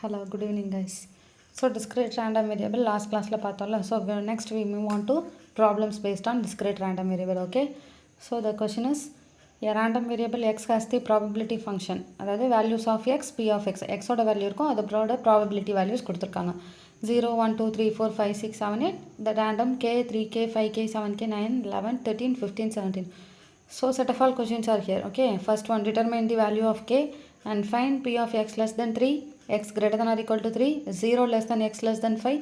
Hello, good evening guys. So discrete random variable last class la paatholla. So next we move on to problems based on discrete random variable. Okay, so the question is a random variable x has the probability function, அதாவது values of x, p of x, x ஓட value இருக்கும், அதோட probability values கொடுத்துருக்காங்க 0 1 2 3 4 5 6 7 8 the random k 3k 5k 7k 9 11 13 15 17. So set of all questions are here. Okay, first one, determine the value of k and find p of x less than 3, x greater than or equal to 3, 0 less than x less than 5,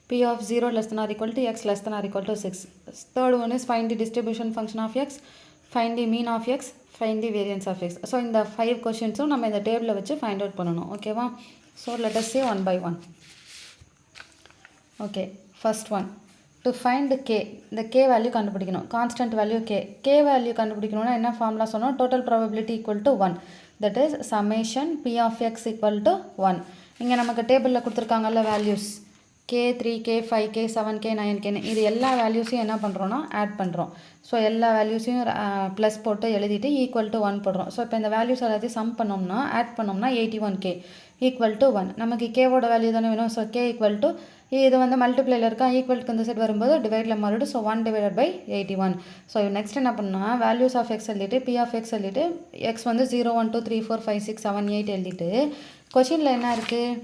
p of 0 less than or equal to x less than or equal to 6. Third one is find the distribution function of x, find the mean of x, find the variance of x. So in the 5 questions நம்ம இந்த டேபிளை வச்சு find out பண்ணணும். ஓகேவா? So let us say one by one. Okay, first one, to find k, the k value கண்டுபிடிக்கணும், constant value k value கண்டுபிடிக்கணும்னா என்ன formula சொன்னோம், total probability equal to 1, that is summation p of x equal to 1. இங்கே நமக்கு டேபிளில் கொடுத்துருக்காங்கல்ல values k 3k 5k 7k 9k இது எல்லா வேல்யூஸையும் என்ன பண்ணுறோன்னா ஆட் பண்ணுறோம். ஸோ எல்லா வேல்யூஸையும் ப்ளஸ் போட்டு எழுதிட்டு ஈக்குவல் டு 1 போடுறோம். ஸோ இப்போ இந்த வேல்யூஸ் எல்லாத்தையும் சம் பண்ணோம்னா ஆட் பண்ணோம்னா 81k ஈக்குவல் டு 1. நமக்கு கேவோட வேல்யூ தானே வேணும். ஸோ k ஈக்குவல் டு இது வந்து மல்டிப்ளைல இருக்கா, ஈக்குவலுக்கு இந்த சைட் வரும்போது டிவைடில் மாறிடும். So 1 divided by 81. So next என்ன பண்ணால் வேல்யூஸ் ஆஃப் எக்ஸ் எழுதிட்டு பி ஆஃப் எக்ஸ் எழுதிட்டு எக்ஸ் வந்து 0 1 2 3 4 5 6 7 8 எழுதிட்டு கொஷினில் என்ன இருக்குது,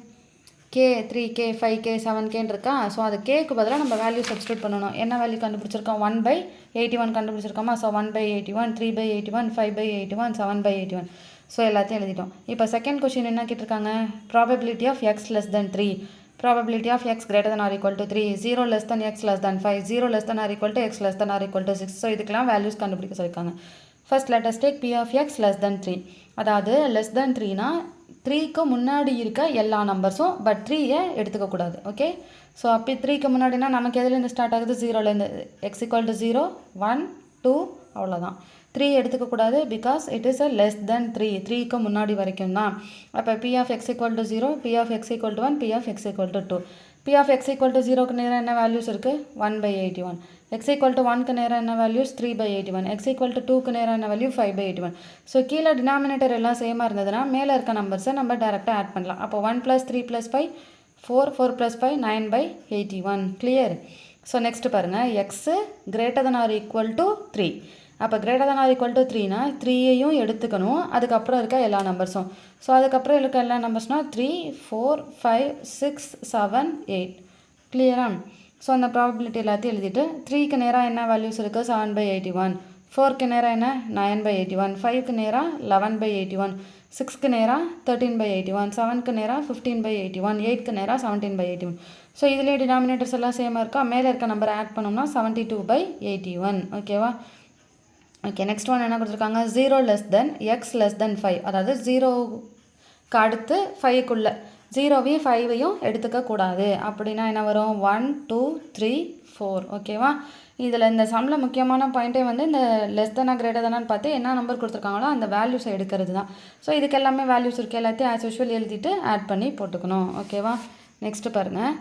கே 3k 5k 7kன்னு இருக்கா. ஸோ அது கேக்கு பதிலாக நம்ம வேல்யூ சப்ஸ்டியூட் பண்ணணும். என்ன வேல்யூ கண்டுபிடிச்சிருக்கோம், 1/81 கண்டுபிடிச்சிருக்கோமா. ஸோ 1/81 3/81 5/81 7/81. ஸோ எல்லாத்தையும் எழுதிட்டோம். இப்போ செகண்ட் கொஷின் என்ன கேட்டிருக்காங்க, probability of X less than 3, probability of x greater than or equal to 3, 0 less than x less than 5, 0 less than or equal to x less than or equal to 6. So இதுக்கெல்லாம் values கண்டுபிடிக்க சொல்லியிருக்காங்க. First let us take p of x less than 3. அதாவது less than 3னா 3க்கு முன்னாடி இருக்க எல்லா நம்பர்ஸும் but 3யை எடுத்துக்கக்கூடாது. Okay, so அப்போ 3க்கு முன்னாடினா நமக்கு எதுலேருந்து ஸ்டார்ட் ஆகுது, 0லேருந்து. x equal to 0 1 2 அவ்வளோதான். 3 எடுத்துக்கக்கூடாது because it is a less than 3, 3க்கு முன்னாடி வரைக்கும் தான். அப்போ p of x equal to 0, p of x equal to 1, p of x equal to 2. p of x equal to 0க்கு நேரம் என்ன வேல்யூஸ் இருக்குது, 1/81. x equal to 1க்கு நேரம் என்ன வேல்யூஸ், 3/81. x equal to 2க்கு நேரம் என்ன வேல்யூ, 5/81. ஸோ கீழே டினாமினேட்டர் எல்லாம் சேமாக இருந்ததுன்னா மேலே இருக்க நம்பர்ஸை நம்ம டேரெக்டாக ஆட் பண்ணலாம். அப்போ 1 + 3 + 5 4, 4 + 5 9/81. கிளியர். ஸோ நெக்ஸ்ட் பாருங்கள், x greater than or equal to 3. அப்போ greater than or equal to 3னா 3யையும் எடுத்துக்கணும், அதுக்கப்புறம் இருக்க எல்லா நம்பர்ஸும். ஸோ அதுக்கப்புறம் இருக்க எல்லா நம்பர்ஸ்னால் 3 4 5 6 7 8. கிளியரா. ஸோ அந்த ப்ராபபிலிட்டி எல்லாத்தையும் எழுதிட்டு 3க்கு நேராக என்ன வேல்யூஸ் இருக்குது, 7/81. 4க்கு நேராக என்ன, 9/81. 5க்கு நேராக 11/81. 6க்கு நேராக 13/81. 7க்கு நேராக 15/81. 8க்கு நேராக 17/81. ஸோ இதிலே டினாமினேட்டர்ஸ் எல்லாம் சேமாக இருக்கா, மேலே இருக்க நம்பரை ஆட் பண்ணோம்னா 72/81. ஓகேவா. ஓகே, நெக்ஸ்ட் ஒன் என்ன கொடுத்துருக்காங்க, 0 less than x less than 5. அதாவது 0க்கு அடுத்து 5க்குள்ளே 0வையும் 5வையும் எடுத்துக்கக்கூடாது. அப்படின்னா என்ன வரும், 1 2 3 4. ஓகேவா. இதில் இந்த சம்மில் முக்கியமான பாயிண்ட்டே வந்து இந்த லெஸ் தெனா கிரேட்டர் தானான்னு பார்த்து என்ன நம்பர் கொடுத்துருக்காங்களோ அந்த வேல்யூஸை எடுக்கிறது தான். ஸோ இதுக்கு எல்லாமே வேல்யூஸ் இருக்குது, எல்லாத்தையும் ஆஸ் யூஷுவல் எழுதிட்டு ஆட் பண்ணி போட்டுக்கணும். ஓகேவா. நெக்ஸ்ட்டு பாருங்கள்,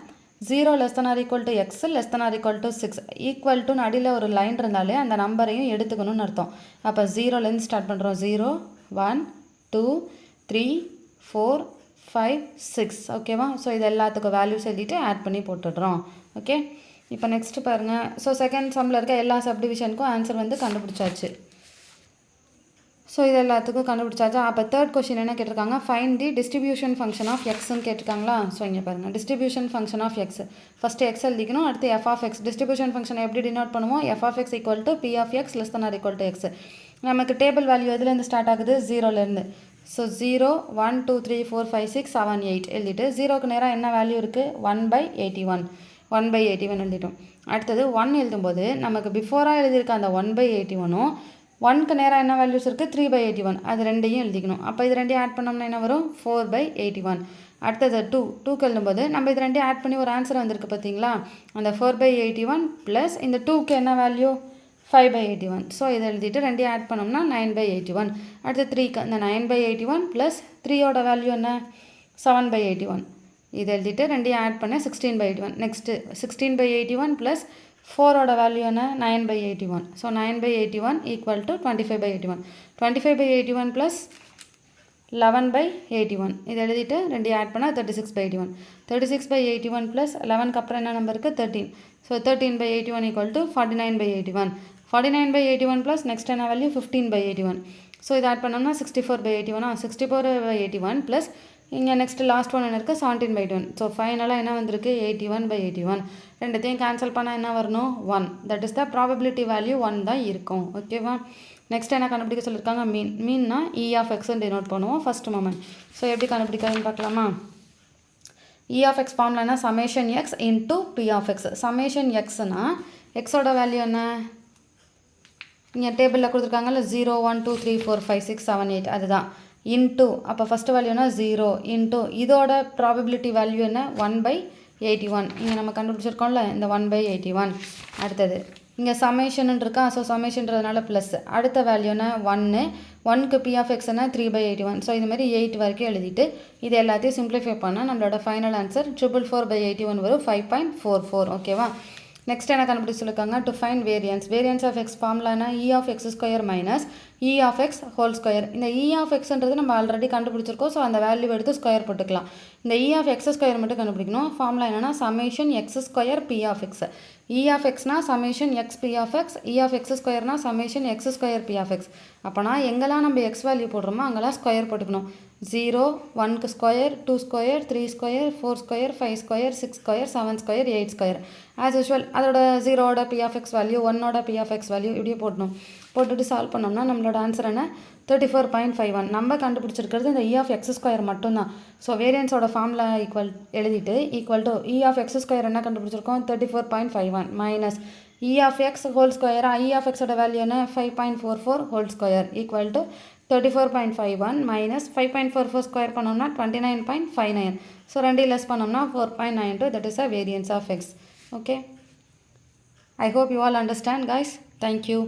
0 less than or equal to x less than or equal to 6. Equal to அடியில் ஒரு லைன் இருந்தாலே அந்த நம்பரையும் எடுத்துக்கணும்னு அர்த்தம். அப்போ 0லேருந்து ஸ்டார்ட் பண்ணுறோம். 0 1 2 3 4 5 6. ஓகேவா. ஸோ இது எல்லாத்துக்கும் வேல்யூஸ் எழுதிட்டு ஆட் பண்ணி போட்டுடுறோம். ஓகே, இப்போ நெக்ஸ்ட்டு பாருங்கள். ஸோ செகண்ட் சம்மில் இருக்க எல்லா சப்டிவிஷனுக்கும் ஆன்சர் வந்து கண்டுபிடிச்சாச்சு. ஸோ இது எல்லாத்துக்கும் கண்டுபிடிச்சாச்சா. அப்போ தேர்ட் கொஷின் என்ன கேட்டிருக்காங்க, find the distribution function of எக்ஸ்ன்னு கேட்டிருக்காங்களா. ஸோ இங்கே பாருங்கள், distribution function of X first X எழுதிக்கணும், அடுத்து f of X. Distribution function எப்படி டினோட் பண்ணுவோம், f of X equal to P of X less than or equal to X. நமக்கு table value எதுலேருந்து ஸ்டார்ட் ஆகுது, 0லேருந்து. ஸோ 0 1 2 3 4 5 6 7 8 எழுதிட்டு 0க்கு நேராக என்ன வேல்யூ இருக்குது, 1/81. 1/81 எழுதிட்டோம். அடுத்தது 1 எழுதும்போது நமக்கு பிஃபோராக எழுதியிருக்க அந்த 1/81ம் 1க்கு நேராக என்ன வேல்யூஸ் இருக்குது, 3/81. அது ரெண்டையும் எழுதிக்கணும். அப்போ இது ரெண்டையும் ஆட் பண்ணோம்னா என்ன வரும், 4/81. அடுத்தது 2க்கு எழுதும்போது நம்ம இது ரெண்டையும் ஆட் பண்ணி ஒரு ஆன்சர் வந்திருக்கு பார்த்தீங்களா. அந்த 4/81 ப்ளஸ் இந்த 2க்கு என்ன வேல்யூ, 5/81. ஸோ இதை எழுதிட்டு ரெண்டையும் ஆட் பண்ணோம்னா 9/81. அடுத்து 3க்கு அந்த 9/81 ப்ளஸ் 3யோட வேல்யூ என்ன, 7/81. இதை எழுதிட்டு ரெண்டையும் ஆட் பண்ண 16/81. நெக்ஸ்ட்டு 16/81 ப்ளஸ் 4ஓட வேல்யூ என்ன, 9/81. So 9/81 equal to 25/81. 25/81 ப்ளஸ் 11/81 இது எழுதிட்டு ரெண்டு ஆட் பண்ணால் 36/81 36/81 ப்ளஸ் 11க்கு அப்புறம் என்ன நம்பர் இருக்குது 13 so 13/81 equal to 49/81 49/81 plus next என்ன வேல்யூ 15/81 ஸோ இது ஆட் பண்ணோம்னா 64/81 64/81 ப்ளஸ் இங்கே நெக்ஸ்ட் லாஸ்ட் ஒன் என்ன இருக்குது 17/81 ஸோ ஃபைனலாக என்ன வந்திருக்கு 81/81 ரெண்டுத்தையும் கேன்சல் பண்ணால் என்ன வரணும் 1 that is the probability value 1 தான் இருக்கும் ஓகேவா நெக்ஸ்ட் என்ன கண்டுபிடிக்க சொல்லியிருக்காங்க மீன்னா இ ஆஃப் எக்ஸ்ன்னு டினோட் பண்ணுவோம் ஃபர்ஸ்ட் மொமெண்ட் ஸோ எப்படி கண்டுபிடிக்கிறதுன்னு பார்க்கலாமா இ ஆஃப் எக்ஸ் ஃபார்ம்லனா summation X into P of X summation எக்ஸ்னா எக்ஸோட வேல்யூ என்ன இங்கே டேபிளில் கொடுத்துருக்காங்கல்ல 0 1 2 3 4 5 6 7 8 அதுதான் இன்டூ அப்போ ஃபஸ்ட்டு வேல்யூனா 0 இன்டூ இதோட ப்ராபபிலிட்டி வேல்யூ என்ன 1/81 இங்கே நம்ம கண்டுபிடிச்சிருக்கோம்ல இந்த 1/81 அடுத்தது இங்கே சமேஷன் இருக்கா ஸோ சமேஷன்றதுனால ப்ளஸ் அடுத்த வேல்யூனா 1க்கு பி ஆஃப் எக்ஸ்னா 3/81 ஸோ இதுமாதிரி 8 வரைக்கும் எழுதிட்டு இது எல்லாத்தையும் சிம்பிளிஃபை பண்ணால் நம்மளோட ஃபைனல் ஆன்சர் 444/81 வரும் 5.44 ஓகேவா நெக்ஸ்ட் என்ன கண்டுபிடிச்சு சொல்லியிருக்காங்க to find variance of X ஃபார்ம்லானா E of X square minus E of X whole square இந்த இ ஆஃப் எக்ஸ்ன்றது நம்ம ஆல்ரெடி கண்டுபிடிச்சிருக்கோம் ஸோ அந்த வேல்யூ எடுத்து ஸ்கொயர் போட்டுக்கலாம் இந்த இ ஆஃப் எக்ஸ் ஸ்கொயர் மட்டும் கண்டுபிடிக்கணும் ஃபார்முலா என்னன்னா summation X square P of X E of எக்ஸ்னா summation X P of X E of X ஸ்கொயர்னா summation X square P of X அப்போனா எங்கெல்லாம் நம்ம எக்ஸ் வேல்யூ போடுறோமோ அங்கெல்லாம் ஸ்கொயர் போட்டுக்கணும் 0 1க்கு square 2 square 3 square 4 square 5 square 6 square 7 square 8 square as usual அதோட 0ஓட பி ஆஃப் எக்ஸ் வேல்யூ 1ஓட பி ஆஃப் எக்ஸ் வேல்யூ இப்படியே போடணும் போட்டுட்டு சால்வ் பண்ணோம்னா நம்மளோட ஆன்சர் என்ன 34.51 நம்ம கண்டுபிடிச்சிருக்கிறது இந்த இ ஆஃப் எக்ஸ் ஸ்கொயர் மட்டும்தான் ஸோ வேரியன்ஸோட ஃபார்முலா எழுதிட்டு equal to E of X square என்ன கண்டுபிடிச்சிருக்கோம் 34.51 minus E of X whole ஸ்கொயரா இ ஆஃப் எக்ஸோட வேல்யூ என்ன 5.44 whole square equal to 34.51 minus 5.44 square பண்ணோம்னா 29.59 so ரெண்டு less பண்ணோம்னா 4.92 that is a variance of x okay I hope you all understand guys thank you